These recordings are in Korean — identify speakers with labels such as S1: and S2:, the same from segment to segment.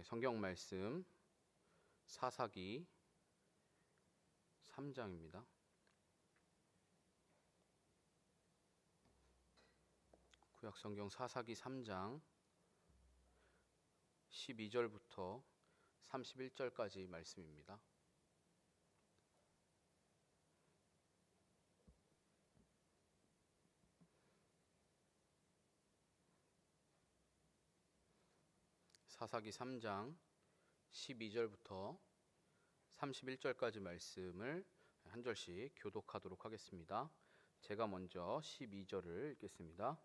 S1: 성경 말씀 사사기 3장입니다. 구약 성경 사사기 3장 12절부터 31절까지 말씀입니다. 사사기 3장 12절부터 31절까지 말씀을 한 절씩 교독하도록 하겠습니다. 제가 먼저 12절을 읽겠습니다.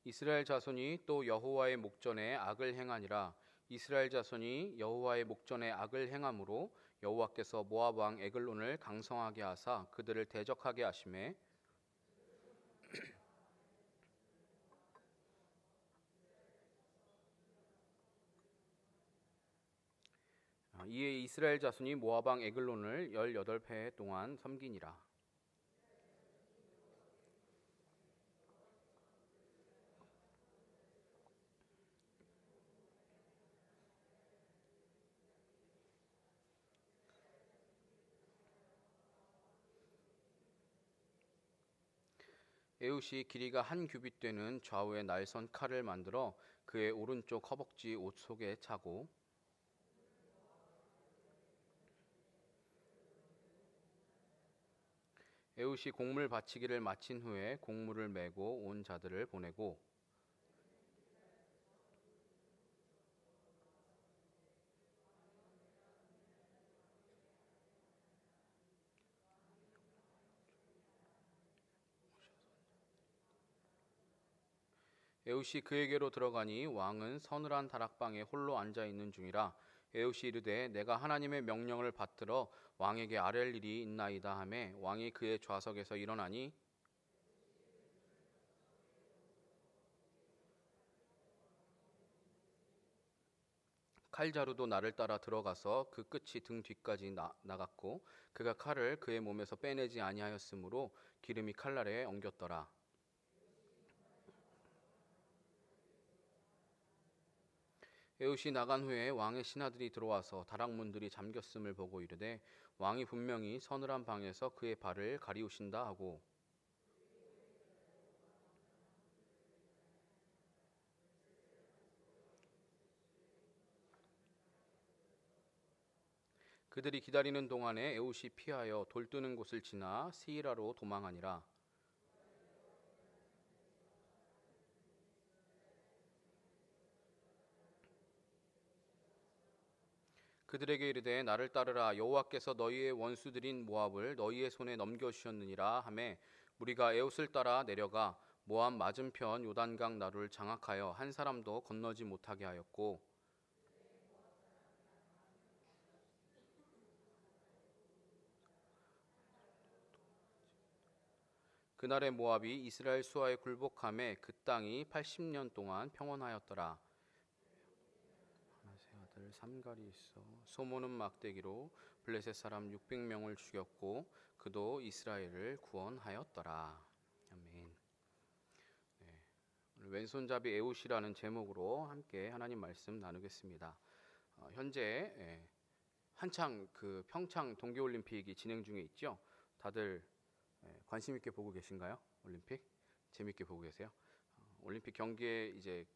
S1: 이스라엘 자손이 또 여호와의 목전에 악을 행하니라. 이스라엘 자손이 여호와의 목전에 악을 행함으로 여호와께서 모압 왕 에글론을 강성하게 하사 그들을 대적하게 하시매 이에 이스라엘 자손이 모압 왕 에글론을 18해 동안 섬기니라. 에훗이 길이가 한 규빗 되는 좌우에 날선 칼을 만들어 그의 오른쪽 허벅지 옷 속에 차고 에훗이 곡물 바치기를 마친 후에 곡물을 메고 온 자들을 보내고 에훗이 그에게로 들어가니 왕은 서늘한 다락방에 홀로 앉아 있는 중이라. 에훗이 이르되 내가 하나님의 명령을 받들어 왕에게 아랠 일이 있나이다 하매 왕이 그의 좌석에서 일어나니 칼자루도 나를 따라 들어가서 그 끝이 등 뒤까지 나갔고 그가 칼을 그의 몸에서 빼내지 아니하였으므로 기름이 칼날에 엉겼더라. 에훗이 나간 후에 왕의 신하들이 들어와서 다락문들이 잠겼음을 보고 이르되 왕이 분명히 서늘한 방에서 그의 발을 가리우신다 하고 그들이 기다리는 동안에 에훗이 피하여 돌 뜨는 곳을 지나 스이라로 도망하니라. 그들에게 이르되 나를 따르라. 여호와께서 너희의 원수들인 모압을 너희의 손에 넘겨주셨느니라 하매 무리가 에훗을 따라 내려가 모압 맞은편 요단강 나루를 장악하여 한 사람도 건너지 못하게 하였고 그날의 모압이 이스라엘 수하에 굴복함에 그 땅이 80년 동안 평온하였더라. 세 아들 삼갈이 있어 소모는 막대기로 블레셋 사람 600명을 죽였고 그도 이스라엘을 구원하였더라. 아멘. 네, 오늘 왼손잡이 에훗이라는 제목으로 함께 하나님 말씀 나누겠습니다. 현재 한창 그 평창 동계올림픽이 진행 중에 있죠. 다들 관심 있게 보고 계신가요? 올림픽 재밌게 보고 계세요? 올림픽 경기에 이제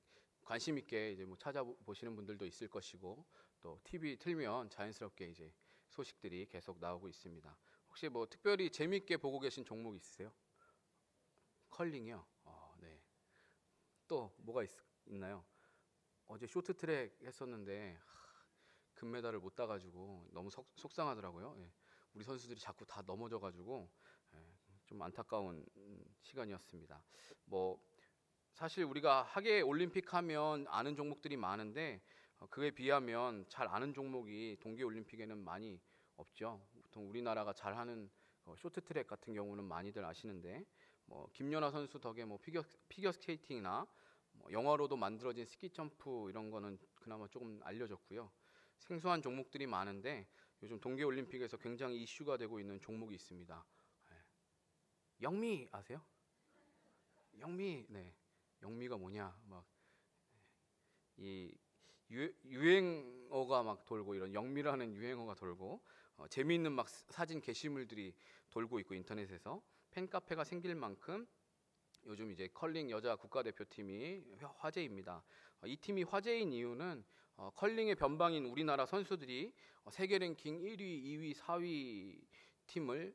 S1: 관심 있게 이제 뭐 찾아보시는 분들도 있을 것이고 또 TV 틀면 자연스럽게 이제 소식들이 계속 나오고 있습니다. 혹시 뭐 특별히 재밌게 보고 계신 종목 있으세요? 컬링이요? 네. 또 뭐가 있나요? 어제 쇼트트랙 했었는데 금메달을 못 따가지고 너무 속상하더라고요. 예. 우리 선수들이 자꾸 다 넘어져가지고 좀 안타까운 시간이었습니다. 뭐 사실 우리가 하계 올림픽 하면 아는 종목들이 많은데 그에 비하면 잘 아는 종목이 동계 올림픽에는 많이 없죠. 보통 우리나라가 잘하는 쇼트트랙 같은 경우는 많이들 아시는데 뭐 김연아 선수 덕에 뭐 피겨 스케이팅이나 뭐 영화로도 만들어진 스키 점프 이런 거는 그나마 조금 알려졌고요. 생소한 종목들이 많은데 요즘 동계 올림픽에서 굉장히 이슈가 되고 있는 종목이 있습니다. 영미 아세요? 영미. 네. 영미가 뭐냐? 막 이 유행어가 막 돌고, 이런 영미라는 유행어가 돌고, 재미있는 막 사진 게시물들이 돌고 있고, 인터넷에서 팬카페가 생길 만큼 요즘 이제 컬링 여자 국가대표팀이 화제입니다. 이 팀이 화제인 이유는 컬링의 변방인 우리나라 선수들이 세계 랭킹 1위, 2위, 4위 팀을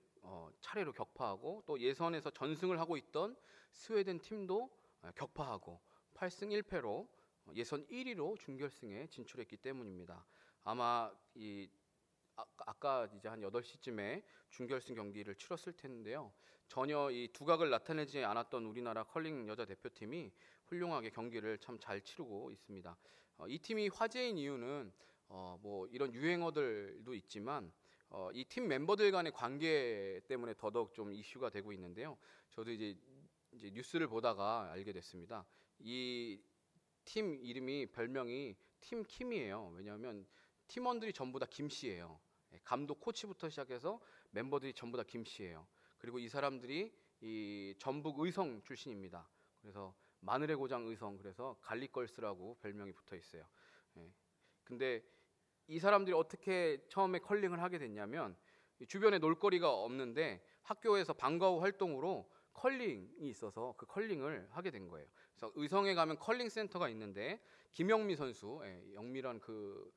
S1: 차례로 격파하고, 또 예선에서 전승을 하고 있던 스웨덴 팀도 격파하고 8승 1패로 예선 1위로 준결승에 진출했기 때문입니다. 아마 아까 이제 한 8시쯤에 준결승 경기를 치렀을 텐데요. 전혀 이 두각을 나타내지 않았던 우리나라 컬링 여자 대표팀이 훌륭하게 경기를 참 잘 치르고 있습니다. 이 팀이 화제인 이유는 뭐 이런 유행어들도 있지만 이 팀 멤버들 간의 관계 때문에 더더욱 좀 이슈가 되고 있는데요. 저도 이제 뉴스를 보다가 알게 됐습니다. 이 팀 이름이, 별명이 팀 킴이에요. 왜냐하면 팀원들이 전부 다 김씨예요. 감독, 코치부터 시작해서 멤버들이 전부 다 김씨예요. 그리고 이 사람들이 이 전북 의성 출신입니다. 그래서 마늘의 고장 의성, 그래서 갈릭걸스라고 별명이 붙어 있어요. 근데 이 사람들이 어떻게 처음에 컬링을 하게 됐냐면, 주변에 놀거리가 없는데 학교에서 방과 후 활동으로 컬링이 있어서 그 컬링을 하게 된 거예요. 그래서 의성에 가면 컬링 센터가 있는데, 김영미 선수, 영미란 그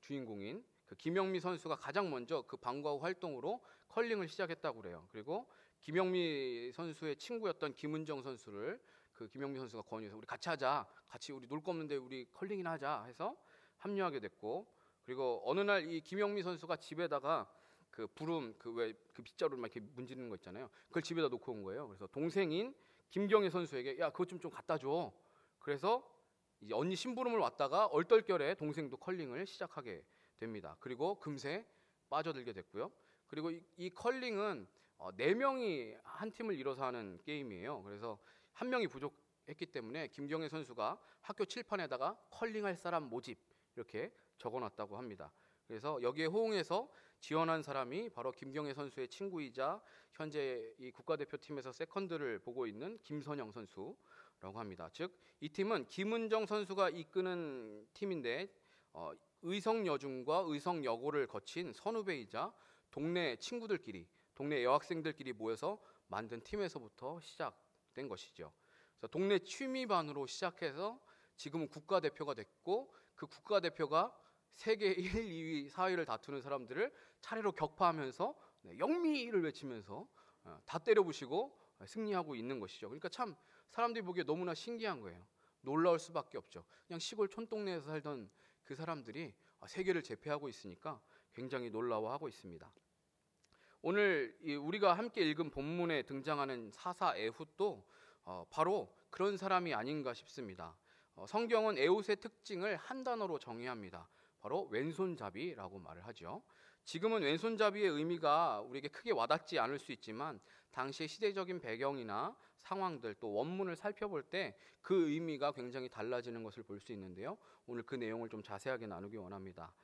S1: 주인공인 그 김영미 선수가 가장 먼저 그 방과 후 활동으로 컬링을 시작했다고 그래요. 그리고 김영미 선수의 친구였던 김은정 선수를 그 김영미 선수가 권유해서 우리 같이 하자, 같이 우리 놀 거 없는데 우리 컬링이나 하자 해서 합류하게 됐고, 그리고 어느 날 이 김영미 선수가 집에다가 그 부름, 그 왜 그 빗자루를 막 이렇게 문지르는 거 있잖아요. 그걸 집에다 놓고 온 거예요. 그래서 동생인 김경애 선수에게 야, 그것 좀 갖다 줘. 그래서 이제 언니 심부름을 왔다가 얼떨결에 동생도 컬링을 시작하게 됩니다. 그리고 금세 빠져들게 됐고요. 그리고 이 컬링은 4명이 한 팀을 이뤄서 하는 게임이에요. 그래서 한 명이 부족했기 때문에 김경애 선수가 학교 칠판에다가 컬링할 사람 모집 이렇게 적어놨다고 합니다. 그래서 여기에 호응해서 지원한 사람이 바로 김경애 선수의 친구이자 현재 이 국가대표팀에서 세컨드를 보고 있는 김선영 선수라고 합니다. 즉, 이 팀은 김은정 선수가 이끄는 팀인데 의성여중과 의성여고를 거친 선후배이자 동네 친구들끼리, 동네 여학생들끼리 모여서 만든 팀에서부터 시작된 것이죠. 그래서 동네 취미반으로 시작해서 지금은 국가대표가 됐고, 그 국가대표가 세계 1, 2위, 4위를 다투는 사람들을 차례로 격파하면서 영미를 외치면서 다 때려부시고 승리하고 있는 것이죠. 그러니까 참 사람들이 보기에 너무나 신기한 거예요. 놀라울 수밖에 없죠. 그냥 시골 촌동네에서 살던 그 사람들이 세계를 제패하고 있으니까 굉장히 놀라워하고 있습니다. 오늘 우리가 함께 읽은 본문에 등장하는 사사 에훗도 바로 그런 사람이 아닌가 싶습니다. 성경은 에훗의 특징을 한 단어로 정의합니다. 바로 왼손잡이라고 말을 하죠. 지금은 왼손잡이의 의미가 우리에게 크게 와닿지 않을 수 있지만, 당시의 시대적인 배경이나 상황들, 또 원문을 살펴볼 때 그 의미가 굉장히 달라지는 것을 볼 수 있는데요. 오늘 그 내용을 좀 자세하게 나누기 원합니다.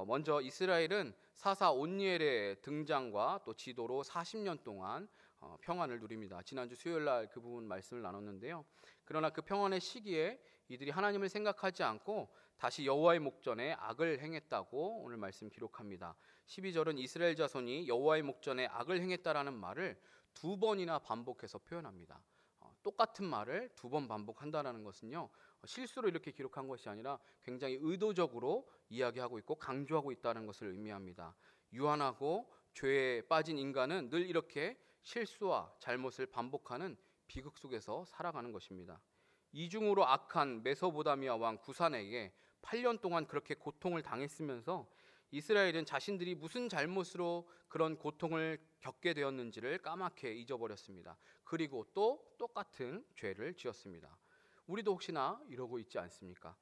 S1: 먼저 이스라엘은 사사 온니엘의 등장과 또 지도로 40년 동안 평안을 누립니다. 지난주 수요일 날 그 부분 말씀을 나눴는데요. 그러나 그 평안의 시기에 이들이 하나님을 생각하지 않고 다시 여호와의 목전에 악을 행했다고 오늘 말씀 기록합니다. 12절은 이스라엘 자손이 여호와의 목전에 악을 행했다라는 말을 2번이나 반복해서 표현합니다. 똑같은 말을 2번 반복한다는 것은요, 실수로 이렇게 기록한 것이 아니라 굉장히 의도적으로 이야기하고 있고 강조하고 있다는 것을 의미합니다. 유한하고 죄에 빠진 인간은 늘 이렇게 실수와 잘못을 반복하는 비극 속에서 살아가는 것입니다. 이중으로 악한 메소보다미아 왕 구산에게 8년 동안 그렇게 고통을 당했으면서 이스라엘은 자신들이 무슨 잘못으로 그런 고통을 겪게 되었는지를 까맣게 잊어버렸습니다. 그리고 또 똑같은 죄를 지었습니다. 우리도 혹시나 이러고 있지 않습니까?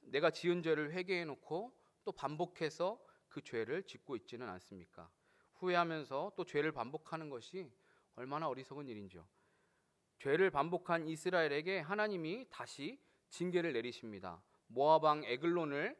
S1: 내가 지은 죄를 회개해놓고 또 반복해서 그 죄를 짓고 있지는 않습니까? 후회하면서 또 죄를 반복하는 것이 얼마나 어리석은 일인지요. 죄를 반복한 이스라엘에게 하나님이 다시 징계를 내리십니다. 모압 왕 에글론을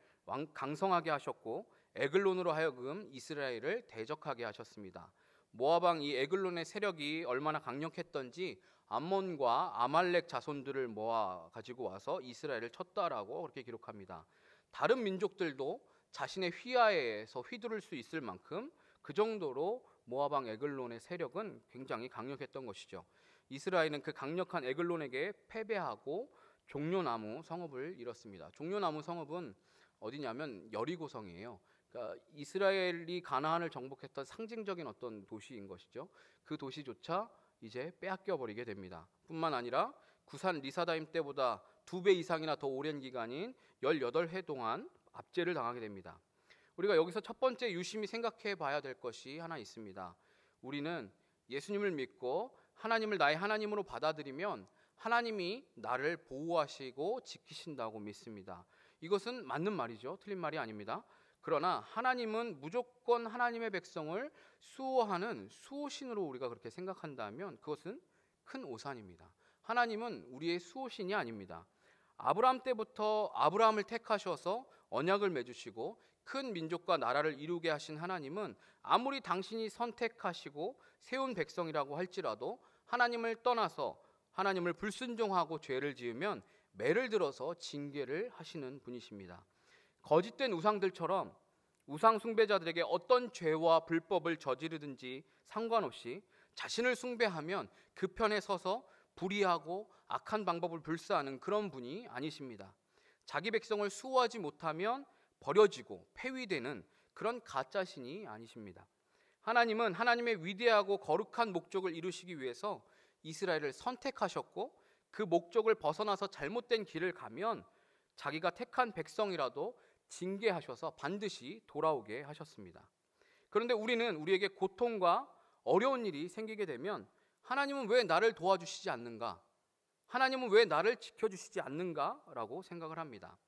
S1: 강성하게 하셨고, 에글론으로 하여금 이스라엘을 대적하게 하셨습니다. 모압 왕 이 에글론의 세력이 얼마나 강력했던지 암몬과 아말렉 자손들을 모아 가지고 와서 이스라엘을 쳤다라고 그렇게 기록합니다. 다른 민족들도 자신의 휘하에서 휘두를 수 있을 만큼 그 정도로 모압 왕 에글론의 세력은 굉장히 강력했던 것이죠. 이스라엘은 그 강력한 에글론에게 패배하고 종려나무 성읍을 잃었습니다. 종려나무 성읍은 어디냐면 여리고성이에요. 그러니까 이스라엘이 가나안을 정복했던 상징적인 어떤 도시인 것이죠. 그 도시조차 이제 빼앗겨 버리게 됩니다. 뿐만 아니라 구산 리사다임 때보다 2배 이상이나 더 오랜 기간인 18해 동안 압제를 당하게 됩니다. 우리가 여기서 첫 번째 유심히 생각해 봐야 될 것이 하나 있습니다. 우리는 예수님을 믿고 하나님을 나의 하나님으로 받아들이면 하나님이 나를 보호하시고 지키신다고 믿습니다. 이것은 맞는 말이죠. 틀린 말이 아닙니다. 그러나 하나님은 무조건 하나님의 백성을 수호하는 수호신으로 우리가 그렇게 생각한다면 그것은 큰 오산입니다. 하나님은 우리의 수호신이 아닙니다. 아브라함 때부터 아브라함을 택하셔서 언약을 맺으시고 큰 민족과 나라를 이루게 하신 하나님은 아무리 당신이 선택하시고 세운 백성이라고 할지라도 하나님을 떠나서 하나님을 불순종하고 죄를 지으면 매를 들어서 징계를 하시는 분이십니다. 거짓된 우상들처럼 우상 숭배자들에게 어떤 죄와 불법을 저지르든지 상관없이 자신을 숭배하면 그 편에 서서 불의하고 악한 방법을 불사하는 그런 분이 아니십니다. 자기 백성을 수호하지 못하면 버려지고 폐위되는 그런 가짜신이 아니십니다. 하나님은 하나님의 위대하고 거룩한 목적을 이루시기 위해서 이스라엘을 선택하셨고 그 목적을 벗어나서 잘못된 길을 가면 자기가 택한 백성이라도 징계하셔서 반드시 돌아오게 하셨습니다. 그런데 우리는 우리에게 고통과 어려운 일이 생기게 되면 하나님은 왜 나를 도와주시지 않는가? 하나님은 왜 나를 지켜주시지 않는가? 라고 생각을 합니다.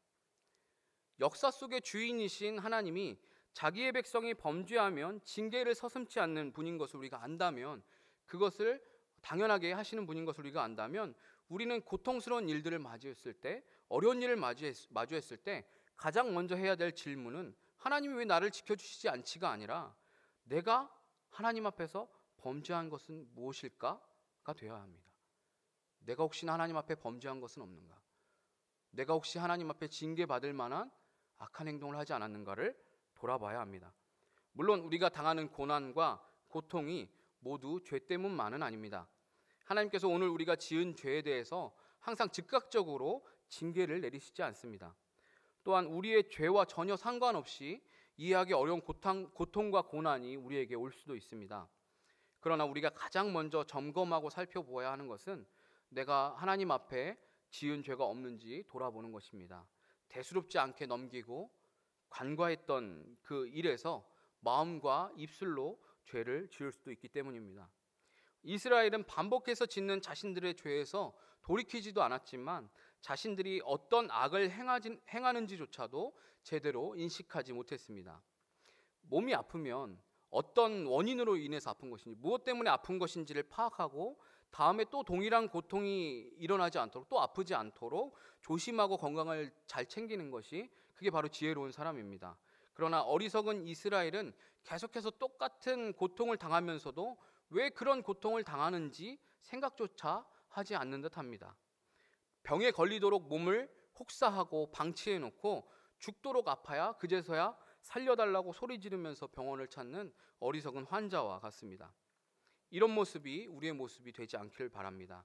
S1: 역사 속의 주인이신 하나님이 자기의 백성이 범죄하면 징계를 서슴지 않는 분인 것을 우리가 안다면, 그것을 당연하게 하시는 분인 것을 우리가 안다면, 우리는 고통스러운 일들을 맞이했을 때, 어려운 일을 마주했을 때 가장 먼저 해야 될 질문은 하나님이 왜 나를 지켜주시지 않지가 아니라 내가 하나님 앞에서 범죄한 것은 무엇일까가 되어야 합니다. 내가 혹시 하나님 앞에 범죄한 것은 없는가? 내가 혹시 하나님 앞에 징계받을 만한 악한 행동을 하지 않았는가를 돌아봐야 합니다. 물론 우리가 당하는 고난과 고통이 모두 죄 때문만은 아닙니다. 하나님께서 오늘 우리가 지은 죄에 대해서 항상 즉각적으로 징계를 내리시지 않습니다. 또한 우리의 죄와 전혀 상관없이 이해하기 어려운 고통과 고난이 우리에게 올 수도 있습니다. 그러나 우리가 가장 먼저 점검하고 살펴보아야 하는 것은 내가 하나님 앞에 지은 죄가 없는지 돌아보는 것입니다. 대수롭지 않게 넘기고 간과했던 그 일에서 마음과 입술로 죄를 지을 수도 있기 때문입니다. 이스라엘은 반복해서 짓는 자신들의 죄에서 돌이키지도 않았지만 자신들이 어떤 악을 행하는지조차도 제대로 인식하지 못했습니다. 몸이 아프면 어떤 원인으로 인해서 아픈 것인지, 무엇 때문에 아픈 것인지를 파악하고 다음에 또 동일한 고통이 일어나지 않도록, 또 아프지 않도록 조심하고 건강을 잘 챙기는 것이, 그게 바로 지혜로운 사람입니다. 그러나 어리석은 이스라엘은 계속해서 똑같은 고통을 당하면서도 왜 그런 고통을 당하는지 생각조차 하지 않는 듯합니다. 병에 걸리도록 몸을 혹사하고 방치해 놓고 죽도록 아파야 그제서야 살려달라고 소리 지르면서 병원을 찾는 어리석은 환자와 같습니다. 이런 모습이 우리의 모습이 되지 않기를 바랍니다.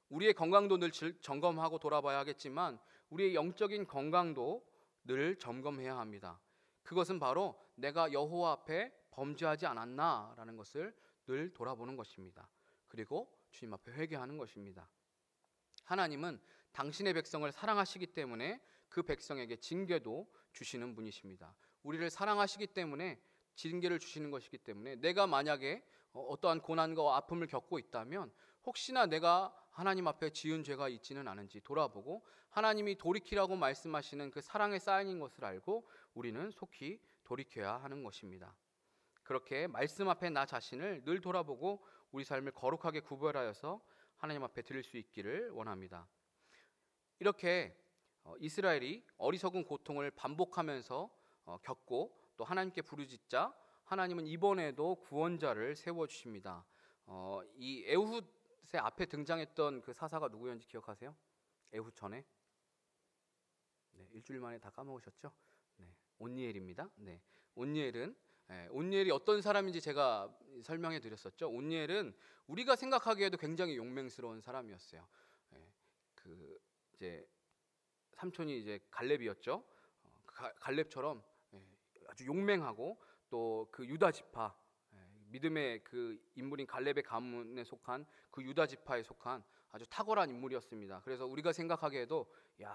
S1: 우리의 건강도 늘 점검하고 돌아봐야 하겠지만 우리의 영적인 건강도 늘 점검해야 합니다. 그것은 바로 내가 여호와 앞에 범죄하지 않았나라는 것을 늘 돌아보는 것입니다. 그리고 주님 앞에 회개하는 것입니다. 하나님은 당신의 백성을 사랑하시기 때문에 그 백성에게 징계도 주시는 분이십니다. 우리를 사랑하시기 때문에 징계를 주시는 것이기 때문에 내가 만약에 어떠한 고난과 아픔을 겪고 있다면 혹시나 내가 하나님 앞에 지은 죄가 있지는 않은지 돌아보고 하나님이 돌이키라고 말씀하시는 그 사랑의 사인인 것을 알고 우리는 속히 돌이켜야 하는 것입니다. 그렇게 말씀 앞에 나 자신을 늘 돌아보고 우리 삶을 거룩하게 구별하여서 하나님 앞에 드릴 수 있기를 원합니다. 이렇게 이스라엘이 어리석은 고통을 반복하면서 겪고 또 하나님께 부르짖자 하나님은 이번에도 구원자를 세워주십니다. 이 에훗의 앞에 등장했던 그 사사가 누구였는지 기억하세요? 에훗 전에? 일주일 만에 다 까먹으셨죠? 온니엘입니다. 온니엘이 어떤 사람인지 제가 설명해 드렸었죠. 온니엘은 우리가 생각하기에도 굉장히 용맹스러운 사람이었어요. 그 이제 삼촌이 이제 갈렙이었죠. 갈렙처럼 아주 용맹하고 또 그 유다 지파, 믿음의 그 인물인 갈렙의 가문에 속한 그 유다 지파에 속한 아주 탁월한 인물이었습니다. 그래서 우리가 생각하기에도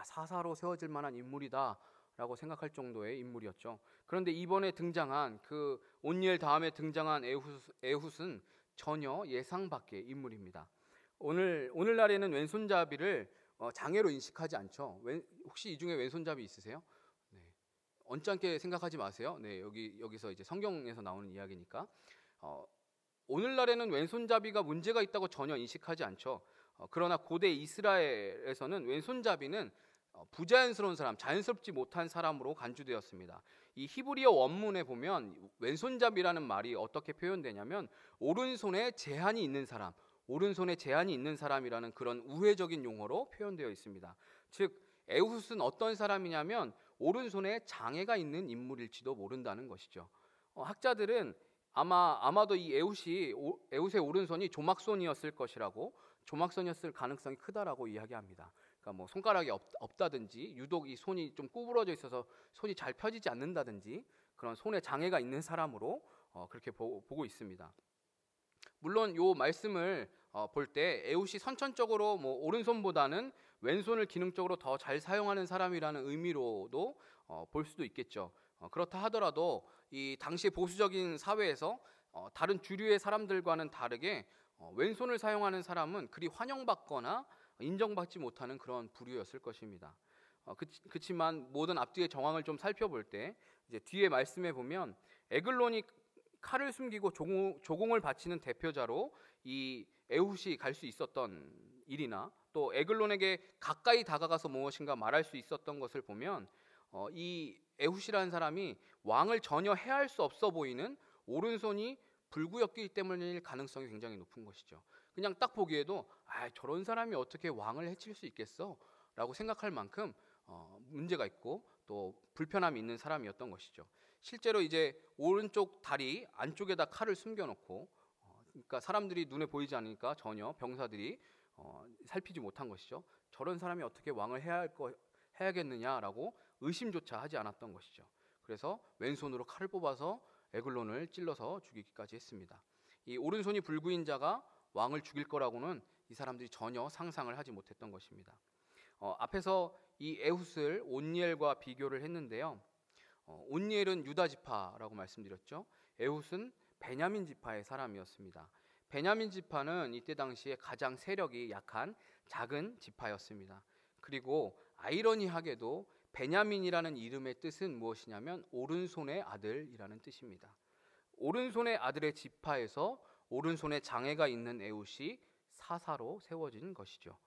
S1: 사사로 세워질 만한 인물이다 라고 생각할 정도의 인물이었죠. 그런데 이번에 등장한 그 온니엘 다음에 등장한 에훗은 전혀 예상 밖의 인물입니다. 오늘날에는 왼손잡이를 장애로 인식하지 않죠. 혹시 이 중에 왼손잡이 있으세요? 언짢게 생각하지 마세요. 여기서 이제 성경에서 나오는 이야기니까. 오늘날에는 왼손잡이가 문제가 있다고 전혀 인식하지 않죠. 그러나 고대 이스라엘에서는 왼손잡이는 부자연스러운 사람, 자연스럽지 못한 사람으로 간주되었습니다. 이 히브리어 원문에 보면 왼손잡이라는 말이 어떻게 표현되냐면 오른손에 제한이 있는 사람, 오른손에 제한이 있는 사람이라는 그런 우회적인 용어로 표현되어 있습니다. 즉 에훗은 어떤 사람이냐면 오른손에 장애가 있는 인물일지도 모른다는 것이죠. 학자들은 아마도 이 에훗의 오른손이 조막손이었을 것이라고, 조막손이었을 가능성이 크다라고 이야기합니다. 그러니까 뭐 손가락이 없다든지 유독 이 손이 좀 구부러져 있어서 손이 잘 펴지지 않는다든지 그런 손에 장애가 있는 사람으로 그렇게 보고 있습니다. 물론 이 말씀을 볼 때 에훗이 선천적으로 뭐 오른손보다는 왼손을 기능적으로 더 잘 사용하는 사람이라는 의미로도 볼 수도 있겠죠. 그렇다 하더라도 이 당시 보수적인 사회에서 다른 주류의 사람들과는 다르게 왼손을 사용하는 사람은 그리 환영받거나 인정받지 못하는 그런 부류였을 것입니다. 그렇지만 모든 앞뒤의 정황을 좀 살펴볼 때 이제 뒤에 말씀해 보면 에글론이 칼을 숨기고 조공을 바치는 대표자로 이 에훗이 갈 수 있었던 일이나 또 에글론에게 가까이 다가가서 무엇인가 말할 수 있었던 것을 보면 이 에훗이라는 사람이 왕을 전혀 해할 수 없어 보이는 오른손이 불구였기 때문일 가능성이 굉장히 높은 것이죠. 그냥 딱 보기에도 저런 사람이 어떻게 왕을 해칠 수 있겠어? 라고 생각할 만큼 문제가 있고 또 불편함이 있는 사람이었던 것이죠. 실제로 이제 오른쪽 다리 안쪽에다 칼을 숨겨놓고 그러니까 사람들이 눈에 보이지 않으니까 전혀 병사들이 살피지 못한 것이죠. 저런 사람이 어떻게 왕을 해야겠느냐라고 의심조차 하지 않았던 것이죠. 그래서 왼손으로 칼을 뽑아서 에글론을 찔러서 죽이기까지 했습니다. 이 오른손이 불구인 자가 왕을 죽일 거라고는 이 사람들이 전혀 상상을 하지 못했던 것입니다. 앞에서 이 에훗을 온니엘과 비교를 했는데요. 온니엘은 유다 지파라고 말씀드렸죠. 에훗은 베냐민 지파의 사람이었습니다. 베냐민 지파는 이때 당시에 가장 세력이 약한 작은 지파였습니다. 그리고 아이러니하게도 베냐민이라는 이름의 뜻은 무엇이냐면 오른손의 아들이라는 뜻입니다. 오른손의 아들의 지파에서 오른손에 장애가 있는 에훗이 사사로 세워진 것이죠.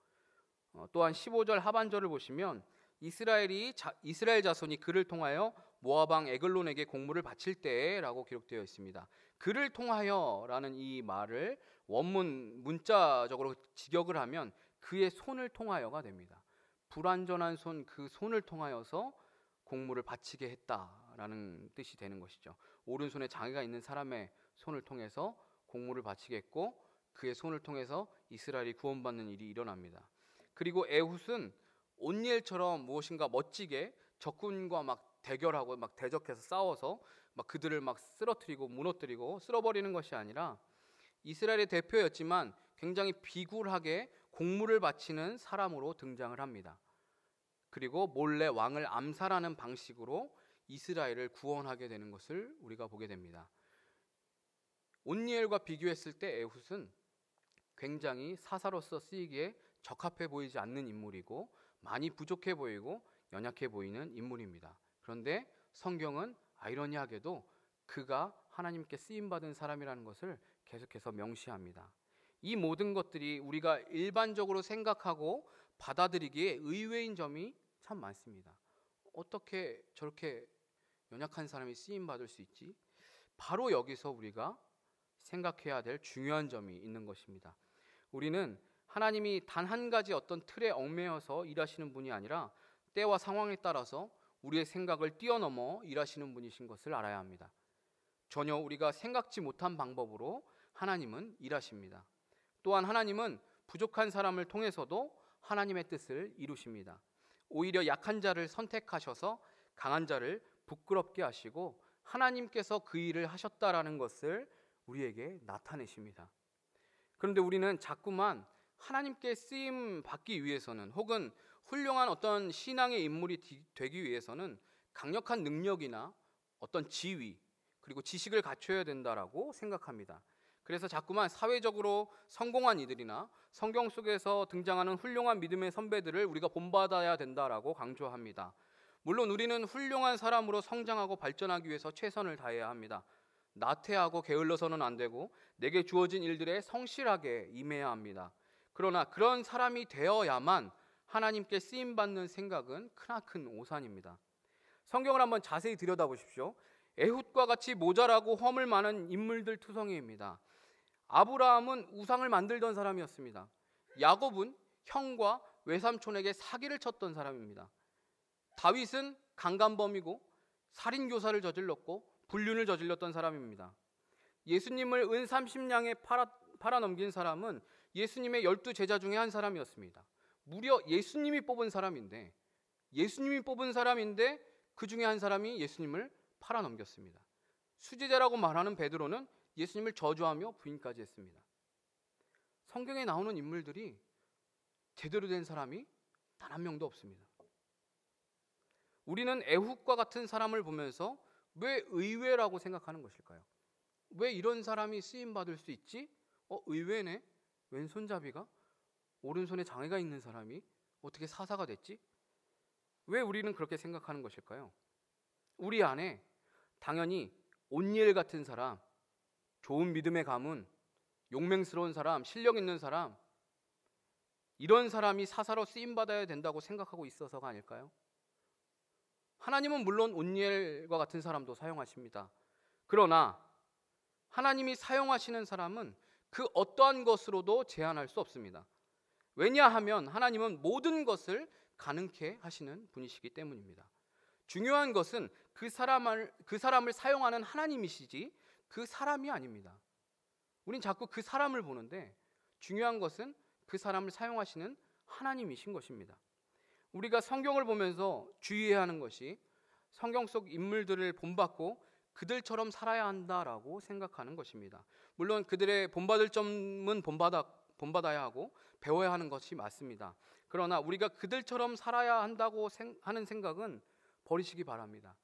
S1: 또한 15절 하반절을 보시면 이스라엘 자손이 그를 통하여 모압 왕 에글론에게 공물을 바칠 때라고 기록되어 있습니다. 그를 통하여라는 이 말을 원문 문자적으로 직역을 하면 그의 손을 통하여가 됩니다. 불완전한 손, 그 손을 통하여서 공물을 바치게 했다라는 뜻이 되는 것이죠. 오른손에 장애가 있는 사람의 손을 통해서 공물을 바치게 했고 그의 손을 통해서 이스라엘이 구원받는 일이 일어납니다. 그리고 에훗은 온니엘처럼 무엇인가 멋지게 적군과 막 대결하고 막 대적해서 싸워서 막 그들을 막 쓰러뜨리고 무너뜨리고 쓸어버리는 것이 아니라 이스라엘의 대표였지만 굉장히 비굴하게 공물을 바치는 사람으로 등장을 합니다. 그리고 몰래 왕을 암살하는 방식으로 이스라엘을 구원하게 되는 것을 우리가 보게 됩니다. 온니엘과 비교했을 때 에훗은 굉장히 사사로서 쓰이기에 적합해 보이지 않는 인물이고 많이 부족해 보이고 연약해 보이는 인물입니다. 그런데 성경은 아이러니하게도 그가 하나님께 쓰임받은 사람이라는 것을 계속해서 명시합니다. 이 모든 것들이 우리가 일반적으로 생각하고 받아들이기에 의외인 점이 참 많습니다. 어떻게 저렇게 연약한 사람이 쓰임받을 수 있지? 바로 여기서 우리가 생각해야 될 중요한 점이 있는 것입니다. 우리는 하나님이 단 한 가지 어떤 틀에 얽매여서 일하시는 분이 아니라 때와 상황에 따라서 우리의 생각을 뛰어넘어 일하시는 분이신 것을 알아야 합니다. 전혀 우리가 생각지 못한 방법으로 하나님은 일하십니다. 또한 하나님은 부족한 사람을 통해서도 하나님의 뜻을 이루십니다. 오히려 약한 자를 선택하셔서 강한 자를 부끄럽게 하시고 하나님께서 그 일을 하셨다라는 것을 우리에게 나타내십니다. 그런데 우리는 자꾸만 하나님께 쓰임 받기 위해서는, 혹은 훌륭한 어떤 신앙의 인물이 되기 위해서는 강력한 능력이나 어떤 지위 그리고 지식을 갖춰야 된다라고 생각합니다. 그래서 자꾸만 사회적으로 성공한 이들이나 성경 속에서 등장하는 훌륭한 믿음의 선배들을 우리가 본받아야 된다라고 강조합니다. 물론 우리는 훌륭한 사람으로 성장하고 발전하기 위해서 최선을 다해야 합니다. 나태하고 게을러서는 안 되고 내게 주어진 일들에 성실하게 임해야 합니다. 그러나 그런 사람이 되어야만 하나님께 쓰임받는 생각은 크나큰 오산입니다. 성경을 한번 자세히 들여다보십시오. 에훗과 같이 모자라고 허물 많은 인물들 투성이입니다. 아브라함은 우상을 만들던 사람이었습니다. 야곱은 형과 외삼촌에게 사기를 쳤던 사람입니다. 다윗은 강간범이고 살인교사를 저질렀고 불륜을 저질렀던 사람입니다. 예수님을 은 30냥에 팔아넘긴 사람은 예수님의 12제자 중에 한 사람이었습니다. 무려 예수님이 뽑은 사람인데 그 중에 한 사람이 예수님을 팔아넘겼습니다. 수제자라고 말하는 베드로는 예수님을 저주하며 부인까지 했습니다. 성경에 나오는 인물들이 제대로 된 사람이 단 한 명도 없습니다. 우리는 에훗과 같은 사람을 보면서 왜 의외라고 생각하는 것일까요? 왜 이런 사람이 쓰임받을 수 있지? 의외네? 왼손잡이가? 오른손에 장애가 있는 사람이 어떻게 사사가 됐지? 왜 우리는 그렇게 생각하는 것일까요? 우리 안에 당연히 온니엘 같은 사람, 좋은 믿음의 가문, 용맹스러운 사람, 실력 있는 사람, 이런 사람이 사사로 쓰임받아야 된다고 생각하고 있어서가 아닐까요? 하나님은 물론 온니엘과 같은 사람도 사용하십니다. 그러나 하나님이 사용하시는 사람은 그 어떠한 것으로도 제한할 수 없습니다. 왜냐하면 하나님은 모든 것을 가능케 하시는 분이시기 때문입니다. 중요한 것은 그 사람을 사용하는 하나님이시지 그 사람이 아닙니다. 우린 자꾸 그 사람을 보는데 중요한 것은 그 사람을 사용하시는 하나님이신 것입니다. 우리가 성경을 보면서 주의해야 하는 것이 성경 속 인물들을 본받고 그들처럼 살아야 한다라고 생각하는 것입니다. 물론 그들의 본받을 점은 본받아야 하고 배워야 하는 것이 맞습니다. 그러나 우리가 그들처럼 살아야 한다고 하는 생각은 버리시기 바랍니다.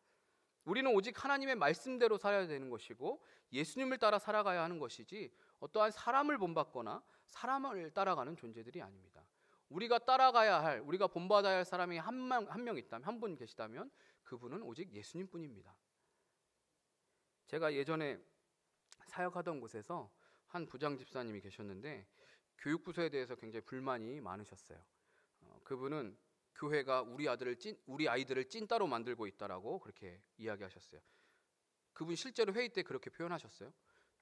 S1: 우리는 오직 하나님의 말씀대로 살아야 되는 것이고 예수님을 따라 살아가야 하는 것이지 어떠한 사람을 본받거나 사람을 따라가는 존재들이 아닙니다. 우리가 따라가야 할, 우리가 본받아야 할 사람이 한 명 있다면, 한 분 계시다면 그분은 오직 예수님뿐입니다. 제가 예전에 사역하던 곳에서 한 부장 집사님이 계셨는데 교육부서에 대해서 굉장히 불만이 많으셨어요. 그분은 교회가 우리 아이들을 찐따로 만들고 있다라고 그렇게 이야기하셨어요. 그분 실제로 회의 때 그렇게 표현하셨어요.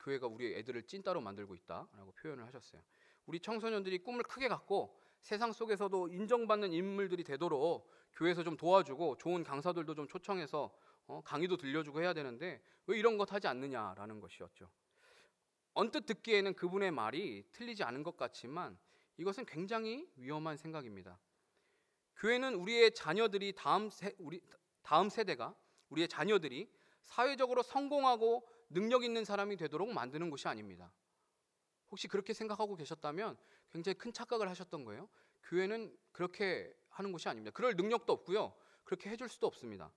S1: 교회가 우리 애들을 찐따로 만들고 있다라고 표현을 하셨어요. 우리 청소년들이 꿈을 크게 갖고 세상 속에서도 인정받는 인물들이 되도록 교회에서 좀 도와주고 좋은 강사들도 좀 초청해서 강의도 들려주고 해야 되는데 왜 이런 것 하지 않느냐라는 것이었죠. 언뜻 듣기에는 그분의 말이 틀리지 않은 것 같지만 이것은 굉장히 위험한 생각입니다. 교회는 우리의 자녀들이 다음 세대가 우리의 자녀들이 사회적으로 성공하고 능력 있는 사람이 되도록 만드는 곳이 아닙니다. 혹시 그렇게 생각하고 계셨다면 굉장히 큰 착각을 하셨던 거예요. 교회는 그렇게 하는 곳이 아닙니다. 그럴 능력도 없고요. 그렇게 해줄 수도 없습니다.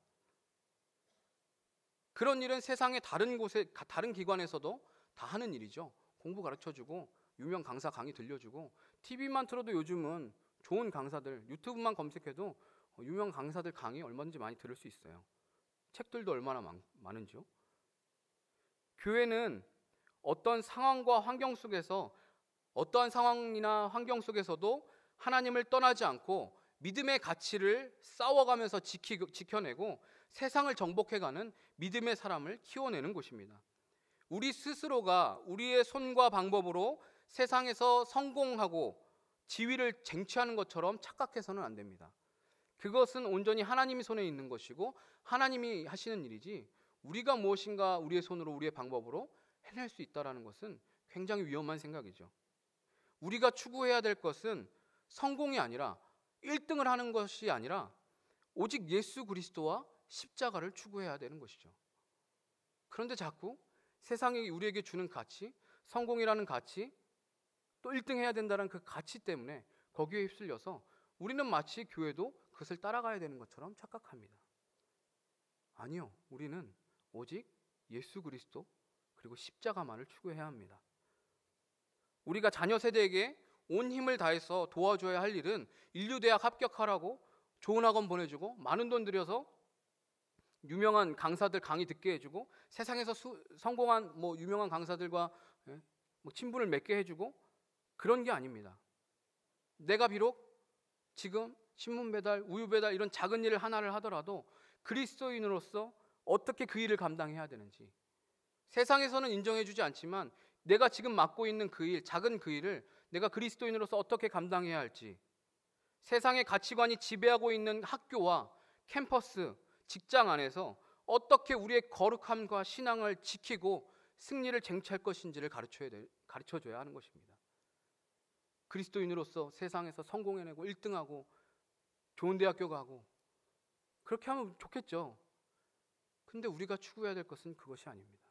S1: 그런 일은 세상의 다른 곳에, 다른 기관에서도 다 하는 일이죠. 공부 가르쳐주고 유명 강사 강의 들려주고 TV만 틀어도 요즘은 좋은 강사들, 유튜브만 검색해도 유명 강사들 강의 얼마든지 많이 들을 수 있어요. 책들도 얼마나 많은지요. 교회는 어떤 상황과 환경 속에서, 어떠한 상황이나 환경 속에서도 하나님을 떠나지 않고 믿음의 가치를 싸워가면서 지켜내고 세상을 정복해가는 믿음의 사람을 키워내는 곳입니다. 우리 스스로가 우리의 손과 방법으로 세상에서 성공하고 지위를 쟁취하는 것처럼 착각해서는 안 됩니다. 그것은 온전히 하나님의 손에 있는 것이고 하나님이 하시는 일이지 우리가 무엇인가 우리의 손으로 우리의 방법으로 해낼 수 있다는 것은 굉장히 위험한 생각이죠. 우리가 추구해야 될 것은 성공이 아니라 1등을 하는 것이 아니라 오직 예수 그리스도와 십자가를 추구해야 되는 것이죠. 그런데 자꾸 세상이 우리에게 주는 가치, 성공이라는 가치, 또 1등 해야 된다는 그 가치 때문에 거기에 휩쓸려서 우리는 마치 교회도 그것을 따라가야 되는 것처럼 착각합니다. 아니요, 우리는 오직 예수 그리스도 그리고 십자가만을 추구해야 합니다. 우리가 자녀 세대에게 온 힘을 다해서 도와줘야 할 일은 인류대학 합격하라고 좋은 학원 보내주고 많은 돈 들여서 유명한 강사들 강의 듣게 해주고 세상에서 성공한 유명한 강사들과 친분을 맺게 해주고 그런 게 아닙니다. 내가 비록 지금 신문 배달, 우유 배달 이런 작은 일 하나를 하더라도 그리스도인으로서 어떻게 그 일을 감당해야 되는지 세상에서는 인정해주지 않지만 내가 지금 맡고 있는 그 일, 작은 그 일을 내가 그리스도인으로서 어떻게 감당해야 할지 세상의 가치관이 지배하고 있는 학교와 캠퍼스, 직장 안에서 어떻게 우리의 거룩함과 신앙을 지키고 승리를 쟁취할 것인지를 가르쳐줘야 하는 것입니다. 그리스도인으로서 세상에서 성공해내고 1등하고 좋은 대학교 가고 그렇게 하면 좋겠죠. 근데 우리가 추구해야 될 것은 그것이 아닙니다.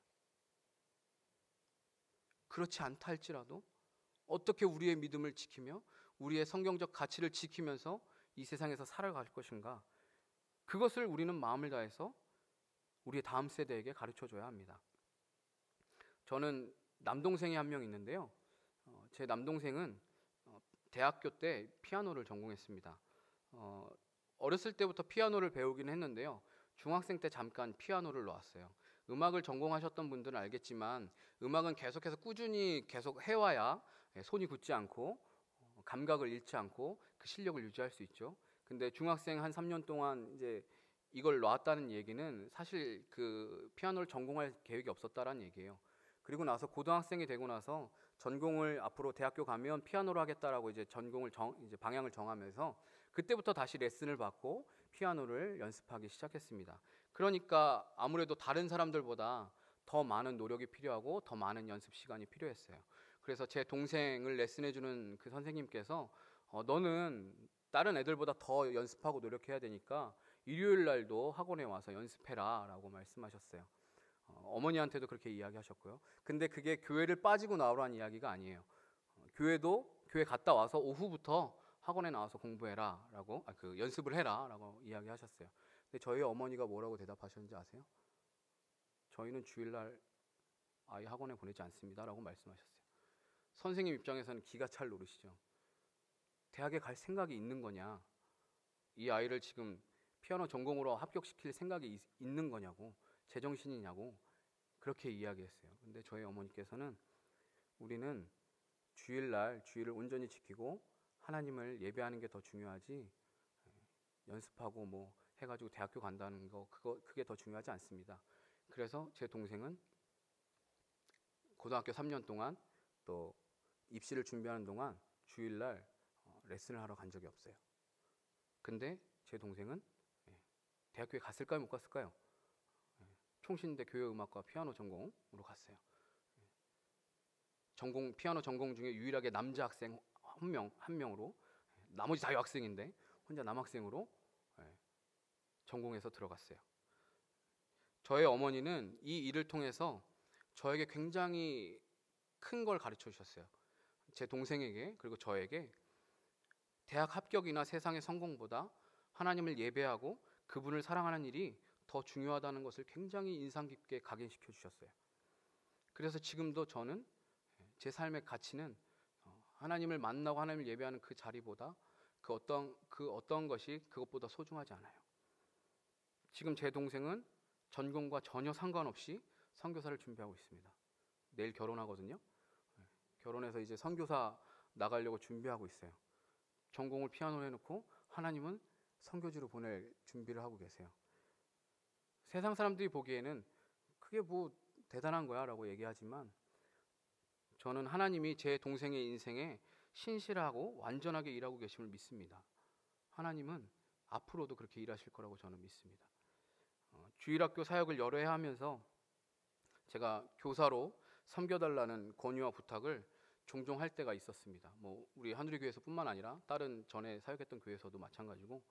S1: 그렇지 않다 할지라도 어떻게 우리의 믿음을 지키며 우리의 성경적 가치를 지키면서 이 세상에서 살아갈 것인가, 그것을 우리는 마음을 다해서 우리의 다음 세대에게 가르쳐줘야 합니다. 저는 남동생이 한 명 있는데요. 제 남동생은 대학교 때 피아노를 전공했습니다. 어렸을 때부터 피아노를 배우긴 했는데요. 중학생 때 잠깐 피아노를 놓았어요. 음악을 전공하셨던 분들은 알겠지만 음악은 계속해서 꾸준히 계속 해와야 손이 굳지 않고 감각을 잃지 않고 그 실력을 유지할 수 있죠. 근데 중학생 한 3년 동안 이제 이걸 놨다는 얘기는 사실 그 피아노를 전공할 계획이 없었다라는 얘기예요. 그리고 나서 고등학생이 되고 나서 전공을 앞으로 대학교 가면 피아노로 하겠다라고 이제 전공을 이제 방향을 정하면서 그때부터 다시 레슨을 받고 피아노를 연습하기 시작했습니다. 그러니까 아무래도 다른 사람들보다 더 많은 노력이 필요하고 더 많은 연습 시간이 필요했어요. 그래서 제 동생을 레슨해주는 그 선생님께서 너는 다른 애들보다 더 연습하고 노력해야 되니까 일요일 날도 학원에 와서 연습해라 라고 말씀하셨어요. 어머니한테도 그렇게 이야기하셨고요. 근데 그게 교회를 빠지고 나오라는 이야기가 아니에요. 교회 갔다 와서 오후부터 학원에 나와서 공부해라 라고 연습을 해라 라고 이야기하셨어요. 근데 저희 어머니가 뭐라고 대답하셨는지 아세요? 저희는 주일날 아이 학원에 보내지 않습니다 라고 말씀하셨어요. 선생님 입장에서는 기가 찰 노릇이죠. 대학에 갈 생각이 있는 거냐, 이 아이를 지금 피아노 전공으로 합격시킬 생각이 있는 거냐고, 제정신이냐고 그렇게 이야기했어요. 근데 저희 어머니께서는 우리는 주일을 온전히 지키고 하나님을 예배하는 게 더 중요하지 연습하고 해가지고 대학교 간다는 거 그게 더 중요하지 않습니다. 그래서 제 동생은 고등학교 3년 동안 또 입시를 준비하는 동안 주일날 레슨을 하러 간 적이 없어요. 근데 제 동생은 대학교에 갔을까요, 못 갔을까요? 총신대 교회음악과 피아노 전공으로 갔어요. 피아노 전공 중에 유일하게 남자 학생 한 명으로, 나머지 다 여학생인데 혼자 남학생으로 전공해서 들어갔어요. 저의 어머니는 이 일을 통해서 저에게 굉장히 큰 걸 가르쳐 주셨어요. 제 동생에게 그리고 저에게 대학 합격이나 세상의 성공보다 하나님을 예배하고 그분을 사랑하는 일이 더 중요하다는 것을 굉장히 인상 깊게 각인시켜 주셨어요. 그래서 지금도 저는 제 삶의 가치는 하나님을 만나고 하나님을 예배하는 그 자리보다 그 어떤 것이 그것보다 소중하지 않아요. 지금 제 동생은 전공과 전혀 상관없이 선교사를 준비하고 있습니다. 내일 결혼하거든요. 결혼해서 이제 선교사 나가려고 준비하고 있어요. 전공을 피아노로 해놓고 하나님은 선교지로 보낼 준비를 하고 계세요. 세상 사람들이 보기에는 그게 뭐 대단한 거야 라고 얘기하지만 저는 하나님이 제 동생의 인생에 신실하고 완전하게 일하고 계심을 믿습니다. 하나님은 앞으로도 그렇게 일하실 거라고 저는 믿습니다. 주일학교 사역을 여러 해 하면서 제가 교사로 섬겨달라는 권유와 부탁을 종종 할 때가 있었습니다. 뭐 우리 한우리 교회에서뿐만 아니라 다른 전에 사역했던 교회에서도 마찬가지고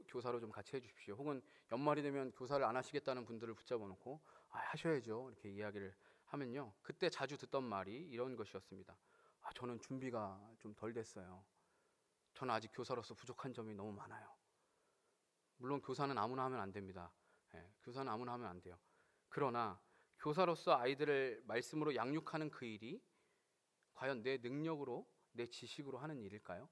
S1: 교사로 좀 같이 해주십시오. 혹은 연말이 되면 교사를 안 하시겠다는 분들을 붙잡아 놓고 하셔야죠 이렇게 이야기를 하면요, 그때 자주 듣던 말이 이런 것이었습니다. 저는 준비가 좀 덜 됐어요. 저는 아직 교사로서 부족한 점이 너무 많아요. 물론 교사는 아무나 하면 안 됩니다. 교사는 아무나 하면 안 돼요. 그러나 교사로서 아이들을 말씀으로 양육하는 그 일이 과연 내 능력으로, 내 지식으로 하는 일일까요?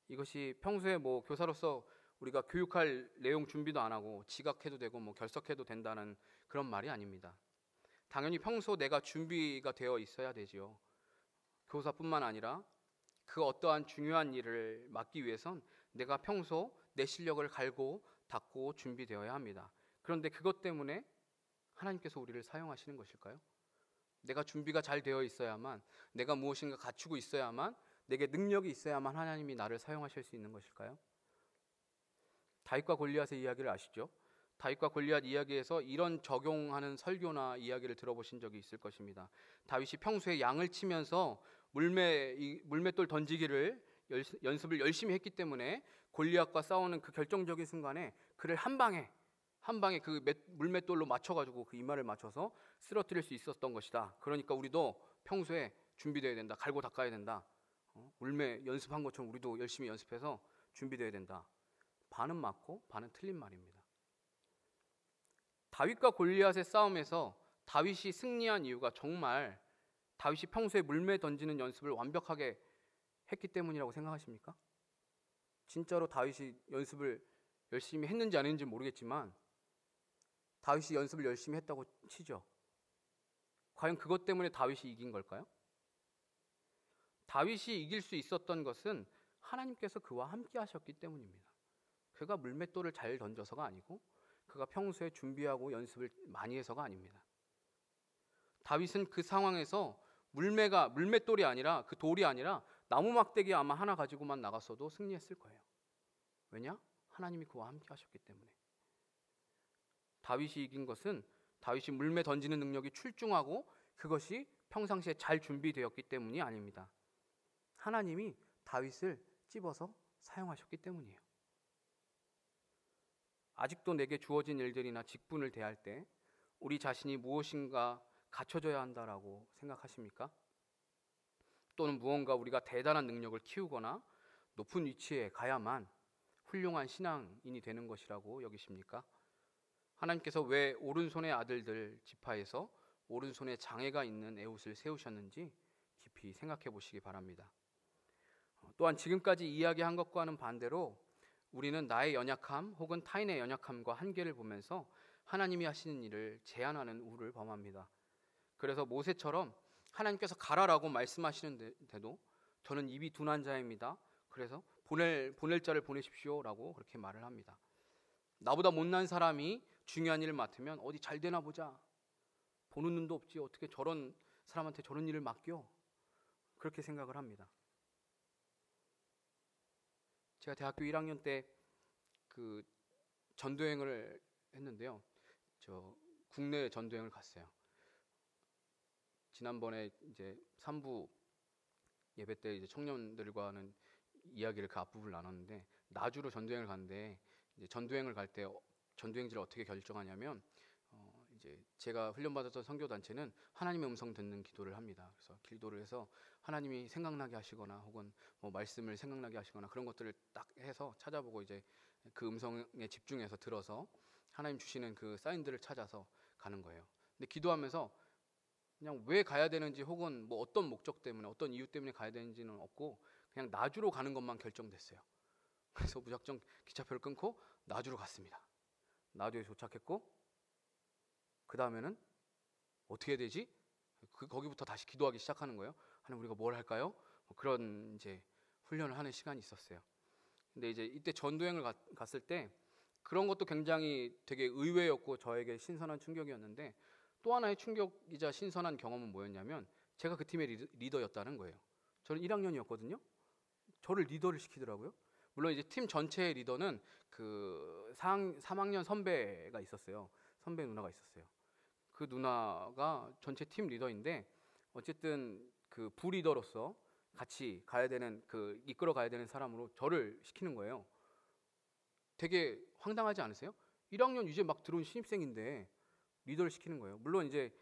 S1: 이것이 평소에 뭐 교사로서 우리가 교육할 내용 준비도 안 하고 지각해도 되고 뭐 결석해도 된다는 그런 말이 아닙니다. 당연히 평소 내가 준비가 되어 있어야 되지요. 교사뿐만 아니라 그 어떠한 중요한 일을 맡기 위해선 내가 평소 내 실력을 갈고 닦고 준비되어야 합니다. 그런데 그것 때문에 하나님께서 우리를 사용하시는 것일까요? 내가 준비가 잘 되어 있어야만, 내가 무엇인가 갖추고 있어야만, 내게 능력이 있어야만 하나님이 나를 사용하실 수 있는 것일까요? 다윗과 골리앗의 이야기를 아시죠? 다윗과 골리앗 이야기에서 이런 적용하는 설교나 이야기를 들어보신 적이 있을 것입니다. 다윗이 평소에 양을 치면서 물맷돌 던지기를 연습을 열심히 했기 때문에 골리앗과 싸우는 그 결정적인 순간에 그를 한 방에 그 물맷돌로 맞춰가지고 그 이마를 맞춰서 쓰러뜨릴 수 있었던 것이다. 그러니까 우리도 평소에 준비되어야 된다. 갈고 닦아야 된다. 물매 연습한 것처럼 우리도 열심히 연습해서 준비되어야 된다. 반은 맞고 반은 틀린 말입니다. 다윗과 골리앗의 싸움에서 다윗이 승리한 이유가 정말 다윗이 평소에 물매 던지는 연습을 완벽하게 했기 때문이라고 생각하십니까? 진짜로 다윗이 연습을 열심히 했는지 안 했는지 모르겠지만 다윗이 연습을 열심히 했다고 치죠. 과연 그것 때문에 다윗이 이긴 걸까요? 다윗이 이길 수 있었던 것은 하나님께서 그와 함께 하셨기 때문입니다. 그가 물맷돌을 잘 던져서가 아니고 그가 평소에 준비하고 연습을 많이 해서가 아닙니다. 다윗은 그 상황에서 물맷돌이 아니라, 그 돌이 아니라 나무 막대기 아마 하나 가지고만 나갔어도 승리했을 거예요. 왜냐? 하나님이 그와 함께 하셨기 때문에. 다윗이 이긴 것은 다윗이 물매 던지는 능력이 출중하고 그것이 평상시에 잘 준비되었기 때문이 아닙니다. 하나님이 다윗을 찝어서 사용하셨기 때문이에요. 아직도 내게 주어진 일들이나 직분을 대할 때 우리 자신이 무엇인가 갖춰져야 한다라고 생각하십니까? 또는 무언가 우리가 대단한 능력을 키우거나 높은 위치에 가야만 훌륭한 신앙인이 되는 것이라고 여기십니까? 하나님께서 왜 오른손의 아들들 지파에서 오른손에 장애가 있는 에훗을 세우셨는지 깊이 생각해 보시기 바랍니다. 또한 지금까지 이야기한 것과는 반대로 우리는 나의 연약함 혹은 타인의 연약함과 한계를 보면서 하나님이 하시는 일을 제한하는 우를 범합니다. 그래서 모세처럼 하나님께서 가라라고 말씀하시는데도 저는 입이 둔한 자입니다. 그래서 보낼 자를 보내십시오라고 그렇게 말을 합니다. 나보다 못난 사람이 중요한 일을 맡으면 어디 잘 되나 보자. 보는 눈도 없지 어떻게 저런 사람한테 저런 일을 맡겨. 그렇게 생각을 합니다. 제가 대학교 1학년 때 그 전도여행을 했는데요. 저 국내 전도여행을 갔어요. 지난번에 이제 3부 예배 때 이제 청년들과는 이야기를 그 앞부분을 나눴는데, 나주로 전도여행을 갔는데 이제 전도여행을 갈 때 전도행지를 어떻게 결정하냐면 이제 제가 훈련받았던 선교단체는 하나님의 음성 듣는 기도를 합니다. 그래서 기도를 해서 하나님이 생각나게 하시거나 혹은 뭐 말씀을 생각나게 하시거나 그런 것들을 딱 해서 찾아보고 이제 그 음성에 집중해서 들어서 하나님 주시는 그 사인들을 찾아서 가는 거예요. 근데 기도하면서 그냥 왜 가야 되는지 혹은 뭐 어떤 목적 때문에 어떤 이유 때문에 가야 되는지는 없고 그냥 나주로 가는 것만 결정됐어요. 그래서 무작정 기차표를 끊고 나주로 갔습니다. 나주에 도착했고 그 다음에는 어떻게 해야 되지? 거기부터 다시 기도하기 시작하는 거예요. 하나님 우리가 뭘 할까요? 그런 이제 훈련을 하는 시간이 있었어요. 근데 이제 이때 전도여행을 갔을 때 그런 것도 굉장히 되게 의외였고 저에게 신선한 충격이었는데, 또 하나의 충격이자 신선한 경험은 뭐였냐면 제가 그 팀의 리더였다는 거예요. 저는 1학년이었거든요. 저를 리더를 시키더라고요. 물론 이제 팀 전체의 리더는 그 3학년 선배가 있었어요. 선배 누나가 있었어요. 그 누나가 전체 팀 리더인데 어쨌든 그 부리더로서 같이 가야 되는, 그 이끌어 가야 되는 사람으로 저를 시키는 거예요. 되게 황당하지 않으세요? 1학년 이제 막 들어온 신입생인데 리더를 시키는 거예요. 물론 이제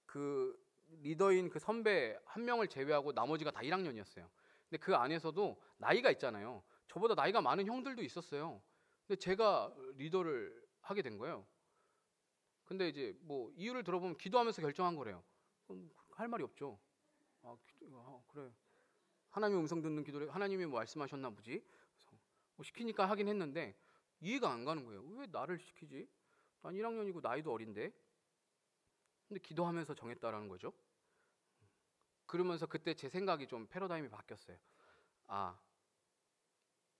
S1: 그 리더인 그 선배 한 명을 제외하고 나머지가 다 1학년이었어요. 근데 그 안에서도 나이가 있잖아요. 저보다 나이가 많은 형들도 있었어요. 근데 제가 리더를 하게 된 거예요. 근데 이제 뭐 이유를 들어보면 기도하면서 결정한 거래요. 할 말이 없죠. 그래. 하나님의 음성 듣는 기도를 하나님이 뭐 말씀하셨나 보지. 그래서 뭐 시키니까 하긴 했는데 이해가 안 가는 거예요. 왜 나를 시키지? 난 1학년이고 나이도 어린데. 근데 기도하면서 정했다라는 거죠. 그러면서 그때 제 생각이 좀 패러다임이 바뀌었어요. 아,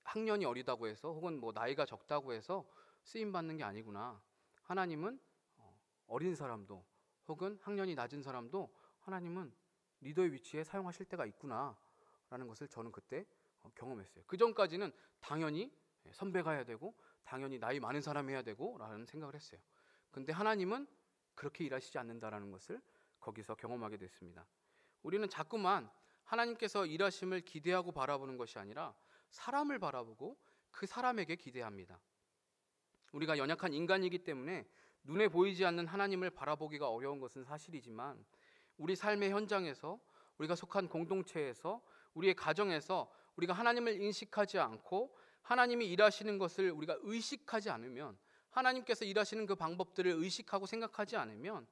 S1: 학년이 어리다고 해서 혹은 뭐 나이가 적다고 해서 쓰임 받는 게 아니구나. 하나님은 어린 사람도 혹은 학년이 낮은 사람도 하나님은 리더의 위치에 사용하실 때가 있구나 라는 것을 저는 그때 경험했어요. 그 전까지는 당연히 선배가 해야 되고 당연히 나이 많은 사람이 해야 되고 라는 생각을 했어요. 근데 하나님은 그렇게 일하시지 않는다라는 것을 거기서 경험하게 됐습니다. 우리는 자꾸만 하나님께서 일하심을 기대하고 바라보는 것이 아니라 사람을 바라보고 그 사람에게 기대합니다. 우리가 연약한 인간이기 때문에 눈에 보이지 않는 하나님을 바라보기가 어려운 것은 사실이지만 우리 삶의 현장에서, 우리가 속한 공동체에서, 우리의 가정에서 우리가 하나님을 인식하지 않고 하나님이 일하시는 것을 우리가 의식하지 않으면, 하나님께서 일하시는 그 방법들을 의식하고 생각하지 않으면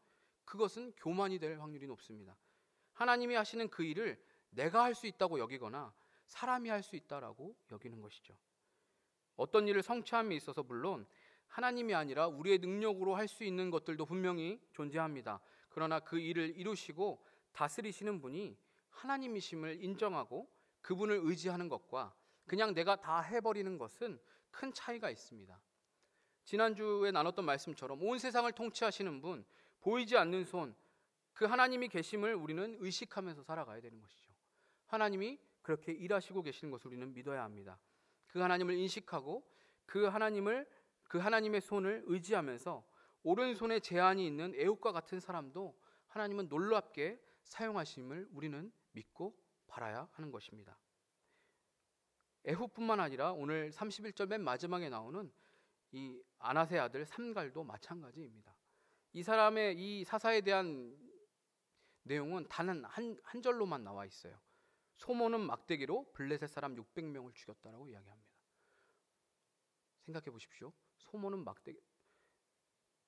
S1: 그것은 교만이 될 확률이 높습니다. 하나님이 하시는 그 일을 내가 할 수 있다고 여기거나 사람이 할 수 있다라고 여기는 것이죠. 어떤 일을 성취함에 있어서 물론 하나님이 아니라 우리의 능력으로 할 수 있는 것들도 분명히 존재합니다. 그러나 그 일을 이루시고 다스리시는 분이 하나님이심을 인정하고 그분을 의지하는 것과 그냥 내가 다 해버리는 것은 큰 차이가 있습니다. 지난주에 나눴던 말씀처럼 온 세상을 통치하시는 분, 보이지 않는 손, 그 하나님이 계심을 우리는 의식하면서 살아가야 되는 것이죠. 하나님이 그렇게 일하시고 계시는 것을 우리는 믿어야 합니다. 그 하나님을 인식하고 그 하나님의 손을 의지하면서 오른손에 제한이 있는 애굽과 같은 사람도 하나님은 놀랍게 사용하심을 우리는 믿고 바라야 하는 것입니다. 애굽뿐만 아니라 오늘 31절 맨 마지막에 나오는 이 아낫의 아들 삼갈도 마찬가지입니다. 이 사람의 이 사사에 대한 내용은 단 한 절로만 나와 있어요. 소모는 막대기로 블레셋 사람 600명을 죽였다라고 이야기합니다. 생각해 보십시오. 소모는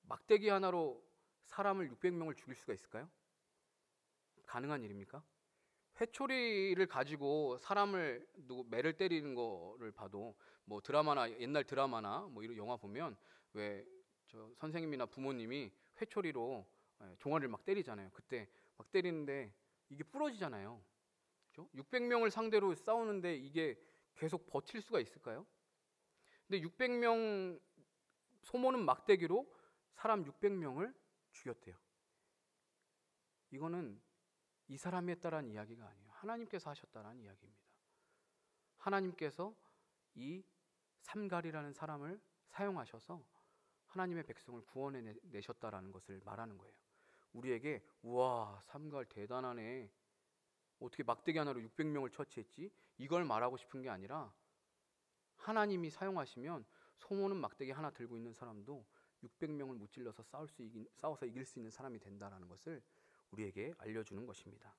S1: 막대기 하나로 사람을 600명을 죽일 수가 있을까요? 가능한 일입니까? 회초리를 가지고 사람을 매를 때리는 거를 봐도 뭐 드라마나 옛날 드라마나 뭐 이런 영화 보면 왜 저 선생님이나 부모님이 회초리로 종아리를 막 때리잖아요. 그때 막 때리는데 이게 부러지잖아요. 그렇죠? 600명을 상대로 싸우는데 이게 계속 버틸 수가 있을까요? 근데 600명 소모는 막대기로 사람 600명을 죽였대요. 이거는 이 사람이 했다라는 이야기가 아니에요. 하나님께서 하셨다라는 이야기입니다. 하나님께서 이 삼갈이라는 사람을 사용하셔서 하나님의 백성을 구원해 내셨다라는 것을 말하는 거예요. 우리에게 우와 삼갈 대단하네, 어떻게 막대기 하나로 600명을 처치했지, 이걸 말하고 싶은 게 아니라 하나님이 사용하시면 소모는 막대기 하나 들고 있는 사람도 600명을 무찔러서 싸워서 이길 수 있는 사람이 된다라는 것을 우리에게 알려주는 것입니다.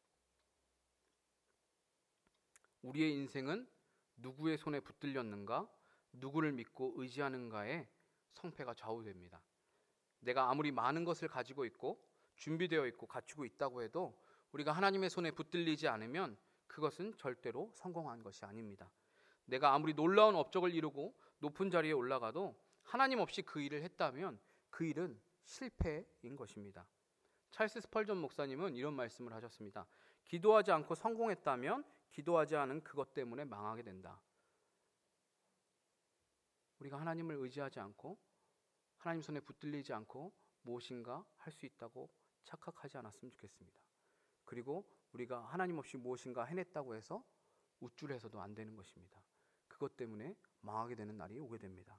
S1: 우리의 인생은 누구의 손에 붙들렸는가, 누구를 믿고 의지하는가에 성패가 좌우됩니다. 내가 아무리 많은 것을 가지고 있고 준비되어 있고 갖추고 있다고 해도 우리가 하나님의 손에 붙들리지 않으면 그것은 절대로 성공한 것이 아닙니다. 내가 아무리 놀라운 업적을 이루고 높은 자리에 올라가도 하나님 없이 그 일을 했다면 그 일은 실패인 것입니다. 찰스 스펄전 목사님은 이런 말씀을 하셨습니다. 기도하지 않고 성공했다면 기도하지 않은 그것 때문에 망하게 된다. 우리가 하나님을 의지하지 않고 하나님 손에 붙들리지 않고 무엇인가 할 수 있다고 착각하지 않았으면 좋겠습니다. 그리고 우리가 하나님 없이 무엇인가 해냈다고 해서 우쭐해서도 안 되는 것입니다. 그것 때문에 망하게 되는 날이 오게 됩니다.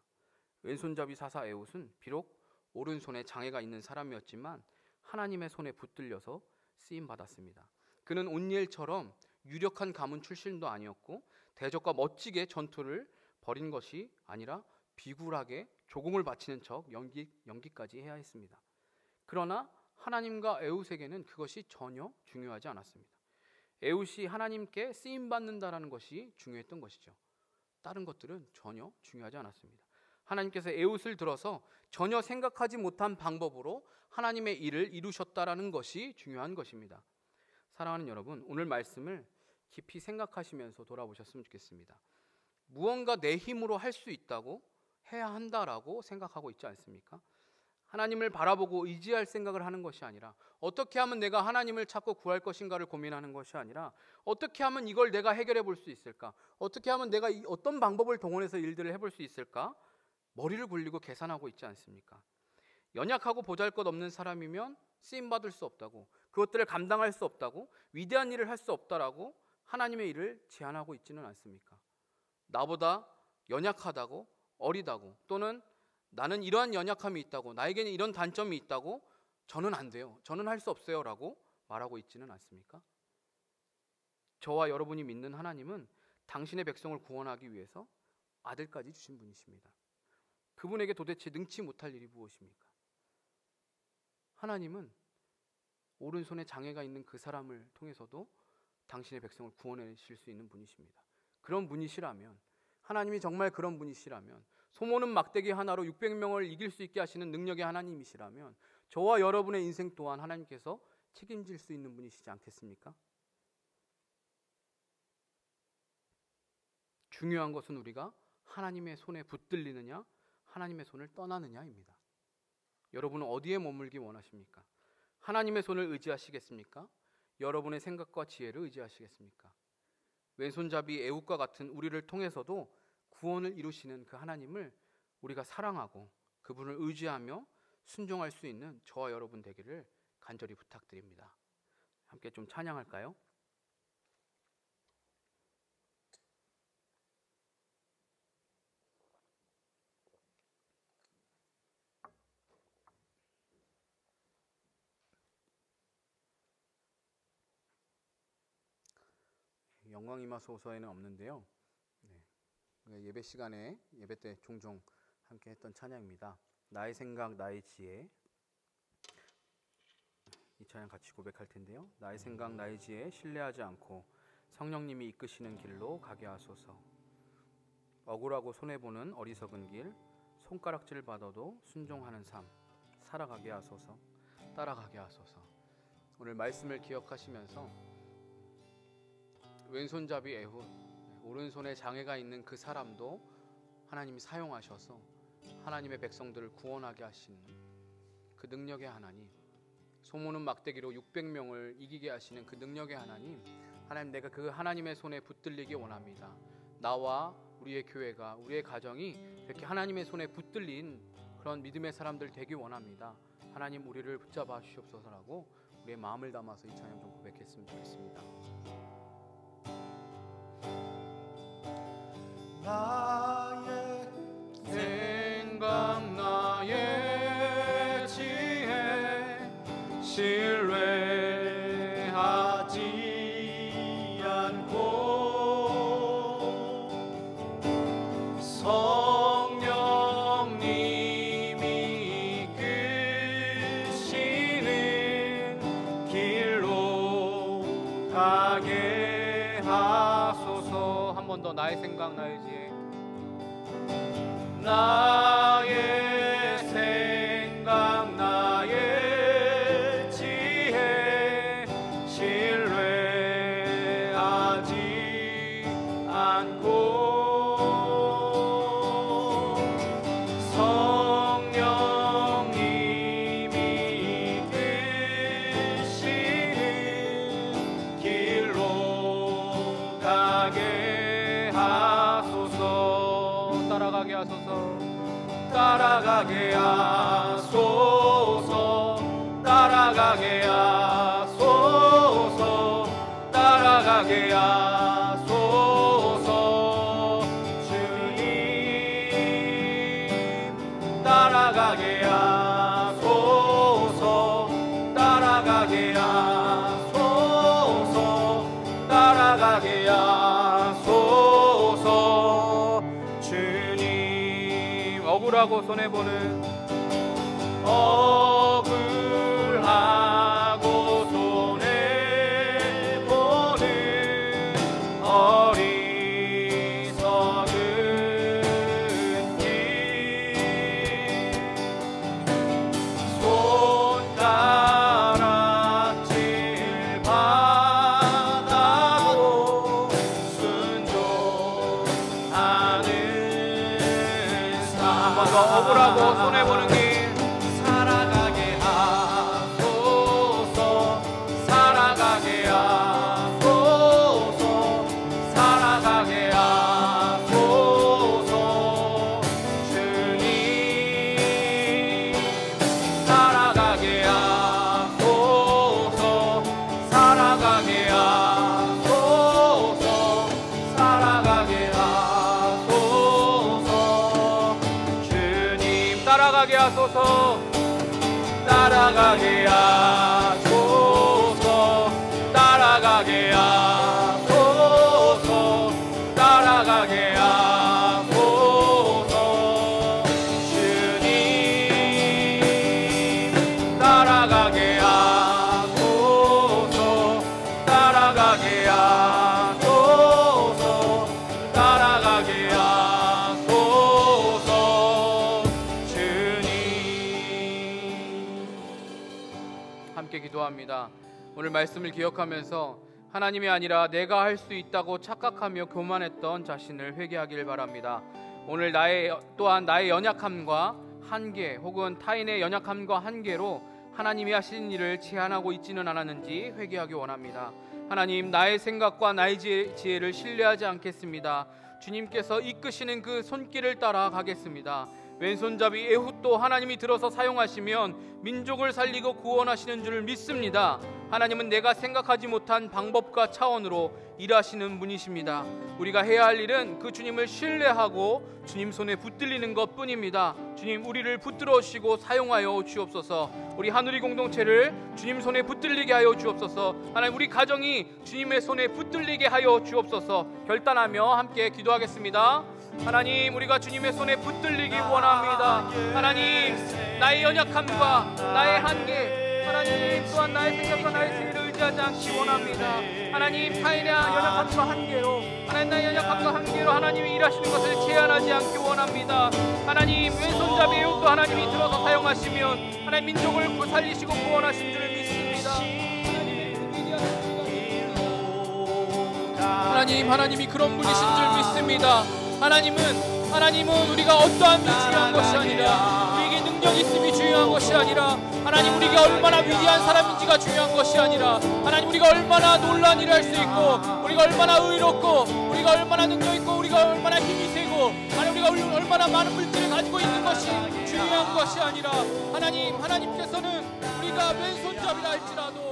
S1: 왼손잡이 사사 에훗은 비록 오른손에 장애가 있는 사람이었지만 하나님의 손에 붙들려서 쓰임 받았습니다. 그는 온니엘처럼 유력한 가문 출신도 아니었고 대적과 멋지게 전투를 벌인 것이 아니라 비굴하게 조공을 바치는 척 연기까지 해야 했습니다. 그러나 하나님과 에훗에게는 그것이 전혀 중요하지 않았습니다. 에훗이 하나님께 쓰임 받는다라는 것이 중요했던 것이죠. 다른 것들은 전혀 중요하지 않았습니다. 하나님께서 에훗을 들어서 전혀 생각하지 못한 방법으로 하나님의 일을 이루셨다라는 것이 중요한 것입니다. 사랑하는 여러분, 오늘 말씀을 깊이 생각하시면서 돌아보셨으면 좋겠습니다. 무언가 내 힘으로 할 수 있다고 해야 한다라고 생각하고 있지 않습니까? 하나님을 바라보고 의지할 생각을 하는 것이 아니라 어떻게 하면 내가 하나님을 찾고 구할 것인가를 고민하는 것이 아니라 어떻게 하면 이걸 내가 해결해 볼 수 있을까? 어떻게 하면 내가 어떤 방법을 동원해서 일들을 해볼 수 있을까? 머리를 굴리고 계산하고 있지 않습니까? 연약하고 보잘것없는 사람이면 쓰임받을 수 없다고, 그것들을 감당할 수 없다고, 위대한 일을 할 수 없다라고 하나님의 일을 제한하고 있지는 않습니까? 나보다 연약하다고, 어리다고, 또는 나는 이러한 연약함이 있다고, 나에게는 이런 단점이 있다고, 저는 안 돼요, 저는 할 수 없어요 라고 말하고 있지는 않습니까? 저와 여러분이 믿는 하나님은 당신의 백성을 구원하기 위해서 아들까지 주신 분이십니다. 그분에게 도대체 능치 못할 일이 무엇입니까? 하나님은 오른손에 장애가 있는 그 사람을 통해서도 당신의 백성을 구원하실 수 있는 분이십니다. 그런 분이시라면, 하나님이 정말 그런 분이시라면, 소모는 막대기 하나로 600명을 이길 수 있게 하시는 능력의 하나님이시라면 저와 여러분의 인생 또한 하나님께서 책임질 수 있는 분이시지 않겠습니까? 중요한 것은 우리가 하나님의 손에 붙들리느냐, 하나님의 손을 떠나느냐입니다. 여러분은 어디에 머물기 원하십니까? 하나님의 손을 의지하시겠습니까? 여러분의 생각과 지혜를 의지하시겠습니까? 왼손잡이 에훗과 같은 우리를 통해서도 구원을 이루시는 그 하나님을 우리가 사랑하고 그분을 의지하며 순종할 수 있는 저와 여러분 되기를 간절히 부탁드립니다. 함께 좀 찬양할까요? 영광 임하소서에는 없는데요. 예배 시간에, 예배 때 종종 함께 했던 찬양입니다. 나의 생각, 나의 지혜. 이 찬양 같이 고백할 텐데요. 나의 생각, 나의 지혜 신뢰하지 않고 성령님이 이끄시는 길로 가게 하소서. 억울하고 손해보는 어리석은 길, 손가락질 받아도 순종하는 삶 살아가게 하소서. 따라가게 하소서. 오늘 말씀을 기억하시면서 왼손잡이 에훗, 오른손에 장애가 있는 그 사람도 하나님이 사용하셔서 하나님의 백성들을 구원하게 하시는 그 능력의 하나님, 소모는 막대기로 600명을 이기게 하시는 그 능력의 하나님, 하나님, 내가 그 하나님의 손에 붙들리기 원합니다. 나와 우리의 교회가, 우리의 가정이 이렇게 하나님의 손에 붙들린 그런 믿음의 사람들 되기 원합니다. 하나님, 우리를 붙잡아 주시옵소서라고 우리의 마음을 담아서 이 찬양 좀 고백했으면 좋겠습니다.
S2: 나의 생각, 나의 지혜 신뢰하지 않고 성령님이 이끄시는 길로 가게 하소서. 한 번 더, 나의 생각, 나의 지혜. 나의 생각, 나의 지혜 신뢰하지 않고 성령님이 이끄시는 길로 가게 하소서. 따라가게 하소서. 따라가게 하소서. 따라가게 하소서. 따라가게 하소서. 주 따라가게 하소서 따라가게 하소서 따라가게 하소서 주님 억울하고 손해보는 억울하고 손해보는 어리석은 길 손가락질 받아도 순종하는 삶 한 번 더 억울하고 손해보는 길 따라가게 하소서 따라가게 하소서 따라가게 하소서 따라가게 하소서 주님 따라가게 하소서 따라가게 하소서 따라가게 함께 기도합니다. 오늘 말씀을 기억하면서 하나님이 아니라 내가 할 수 있다고 착각하며 교만했던 자신을 회개하길 바랍니다. 오늘 또한 나의 연약함과 한계 혹은 타인의 연약함과 한계로 하나님이 하신 일을 제한하고 있지는 않았는지 회개하기 원합니다. 하나님, 나의 생각과 나의 지혜를 신뢰하지 않겠습니다. 주님께서 이끄시는 그 손길을 따라 가겠습니다. 왼손잡이 에훗도 하나님이 들어서 사용하시면 민족을 살리고 구원하시는 줄 믿습니다. 하나님은 내가 생각하지 못한 방법과 차원으로 일하시는 분이십니다. 우리가 해야 할 일은 그 주님을 신뢰하고 주님 손에 붙들리는 것뿐입니다. 주님, 우리를 붙들어주시고 사용하여 주옵소서. 우리 하누리 공동체를 주님 손에 붙들리게 하여 주옵소서. 하나님, 우리 가정이 주님의 손에 붙들리게 하여 주옵소서. 결단하며 함께 기도하겠습니다. 하나님, 우리가 주님의 손에 붙들리기 원합니다. 하나님, 나의 연약함과 나의 한계, 하나님 또한 나의 생각과 나의 지혜를 의지하지 않기 원합니다. 하나님, 타인의 연약함과 한계로, 하나님 나의 연약함과 한계로 하나님이 일하시는 것을 제한하지 않기 원합니다. 하나님, 왼손잡이 에훗도 하나님이 들어서 사용하시면 하나님 민족을 살리시고 구원하신 줄 믿습니다. 하나님이 그런 분이신 줄 믿습니다. 하나님은 우리가 어떠함이 중요한 것이 아니라, 우리에게 능력이 있음이 중요한 것이 아니라, 하나님, 우리가 얼마나 위대한 사람인지가 중요한 것이 아니라, 하나님, 우리가 얼마나 놀라운 일을 할 수 있고, 우리가 얼마나 의롭고, 우리가 얼마나 능력 있고, 우리가 얼마나 힘이 세고, 하나님, 우리가 얼마나 많은 물질을 가지고 있는 것이 중요한 것이 아니라, 하나님께서는 우리가 왼손잡이라 할지라도